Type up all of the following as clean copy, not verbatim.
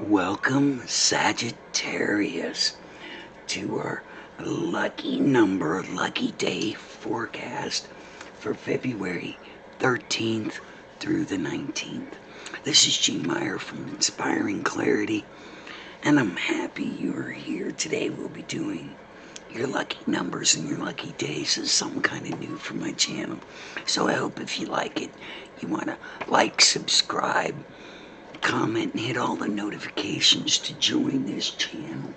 Welcome, Sagittarius, to our lucky number, lucky day forecast for February 13th through the 19th. This is G. Meyer from Inspiring Clarity, and I'm happy you are here. Today we'll be doing your lucky numbers and your lucky days is something kind of new for my channel. So I hope if you like it, you want to like, subscribe, comment, and hit all the notifications to join this channel.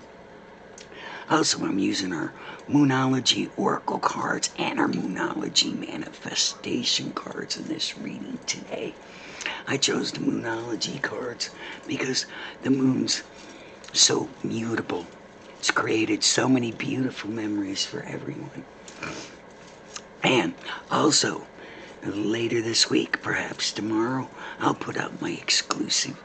Also, I'm using our Moonology Oracle cards and our Moonology Manifestation cards in this reading today. I chose the Moonology cards because the moon's so mutable. It's created so many beautiful memories for everyone. And also, later this week, perhaps tomorrow, I'll put up my exclusive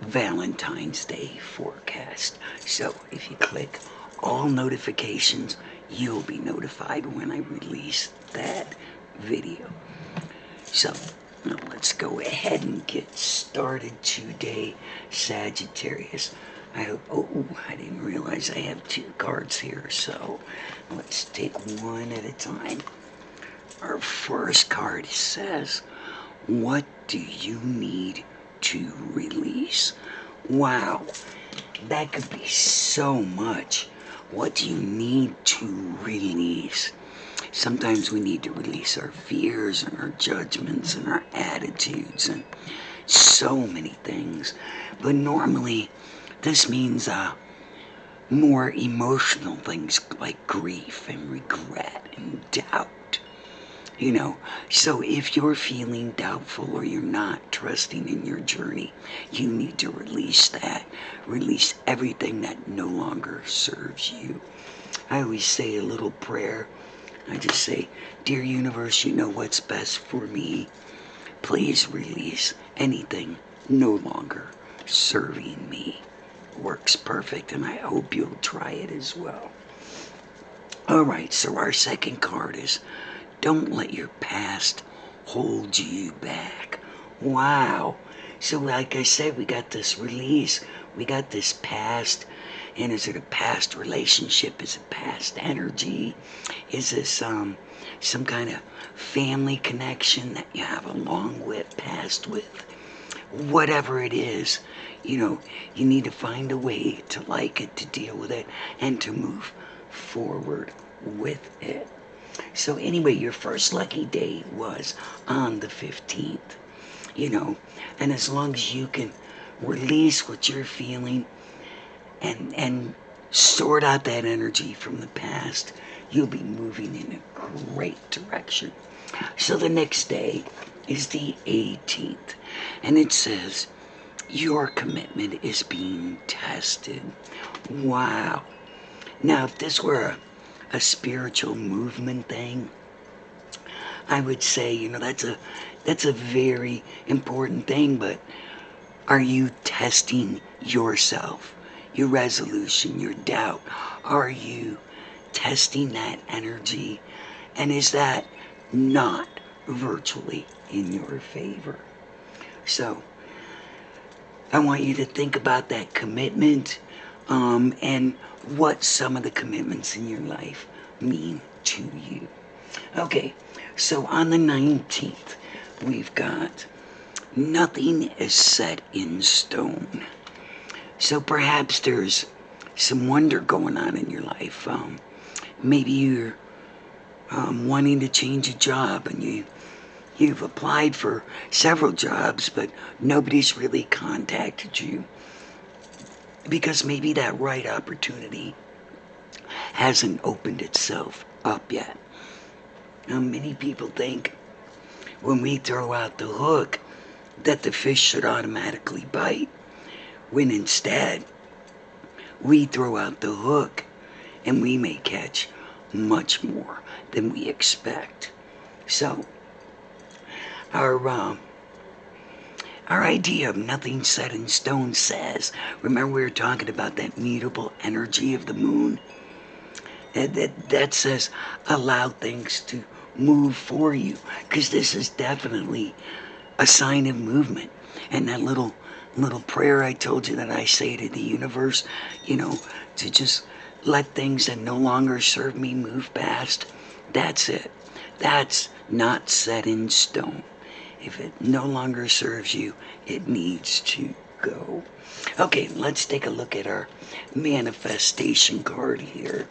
Valentine's Day forecast. So if you click all notifications, you'll be notified when I release that video. So now let's go ahead and get started today, Sagittarius. I didn't realize I have two cards here, so let's take one at a time. Our first card says, what do you need to release? Wow, that could be so much. What do you need to release? Sometimes we need to release our fears and our judgments and our attitudes and so many things. But normally, this means more emotional things like grief and regret and doubt. So if you're feeling doubtful or you're not trusting in your journey, you need to release that. Release everything that no longer serves you. I always say a little prayer. I just say, dear universe, you know what's best for me. Please release anything no longer serving me. Works perfect, and I hope you'll try it as well. Alright, so our second card is, don't let your past hold you back. Wow. So like I said, we got this release. We got this past. And is it a past relationship? Is it past energy? Is this some kind of family connection that you have along with, past with? Whatever it is, you need to find a way to like it, to deal with it, and to move forward with it. So anyway, your first lucky day was on the 15th, and as long as you can release what you're feeling and sort out that energy from the past, you'll be moving in a great direction. So the next day is the 18th, and it says, your commitment is being tested. Wow. Now, if this were a spiritual movement thing, I would say, that's a very important thing, but are you testing yourself, your resolution, your doubt? Are you testing that energy? And is that not virtually in your favor? So I want you to think about that commitment and what some of the commitments in your life mean to you. Okay, so on the 19th, we've got nothing is set in stone. So perhaps there's some wonder going on in your life. Maybe you're wanting to change a job, and you've applied for several jobs, but nobody's really contacted you because maybe that right opportunity hasn't opened itself up yet. Now, many people think when we throw out the hook that the fish should automatically bite, when instead we throw out the hook and we may catch much more than we expect. So our idea of nothing set in stone says, remember we were talking about that mutable energy of the moon? That says allow things to move for you, because this is definitely a sign of movement. And that little little prayer I told you that I say to the universe, to just let things that no longer serve me move past. That's it. That's not set in stone. If it no longer serves you, it needs to go. Okay, let's take a look at our manifestation card here.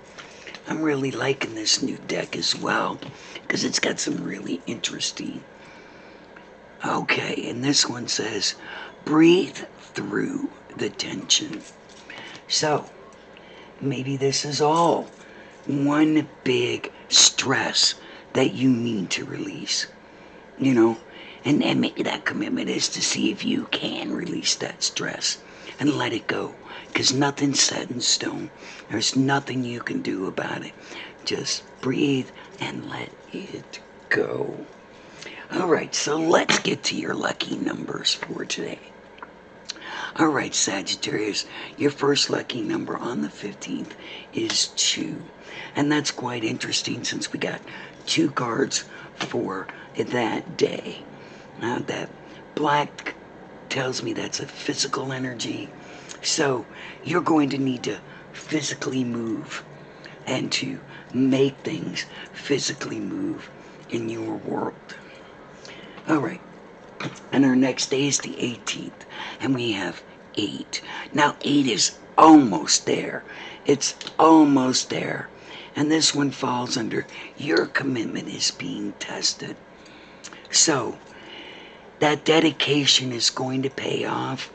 I'm really liking this new deck as well because it's got some really interesting. Okay, and this one says, breathe through the tension. So, maybe this is all one big stress that you need to release, and maybe that commitment is to see if you can release that stress and let it go, because nothing's set in stone. There's nothing you can do about it. Just breathe and let it go. All right, so let's get to your lucky numbers for today. All right, Sagittarius, your first lucky number on the 15th is 2. And that's quite interesting since we got 2 cards for that day. Now, that black tells me that's a physical energy. So you're going to need to physically move and to make things physically move in your world. All right. And our next day is the 18th, and we have 8. Now, 8 is almost there. It's almost there. And this one falls under your commitment is being tested. So, that dedication is going to pay off.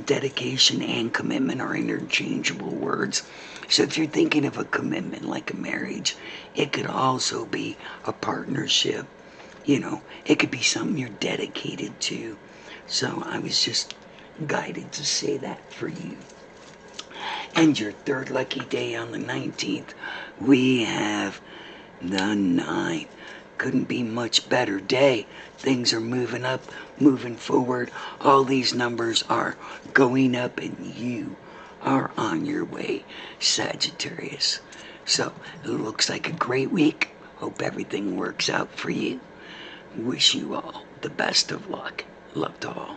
Dedication and commitment are interchangeable words. So if you're thinking of a commitment like a marriage, it could also be a partnership. It could be something you're dedicated to. So I was just guided to say that for you. And your third lucky day on the 19th, we have the 9. Couldn't be much better day. Things are moving up, moving forward. All these numbers are going up and you are on your way, Sagittarius. So it looks like a great week. Hope everything works out for you. Wish you all the best of luck. Love to all.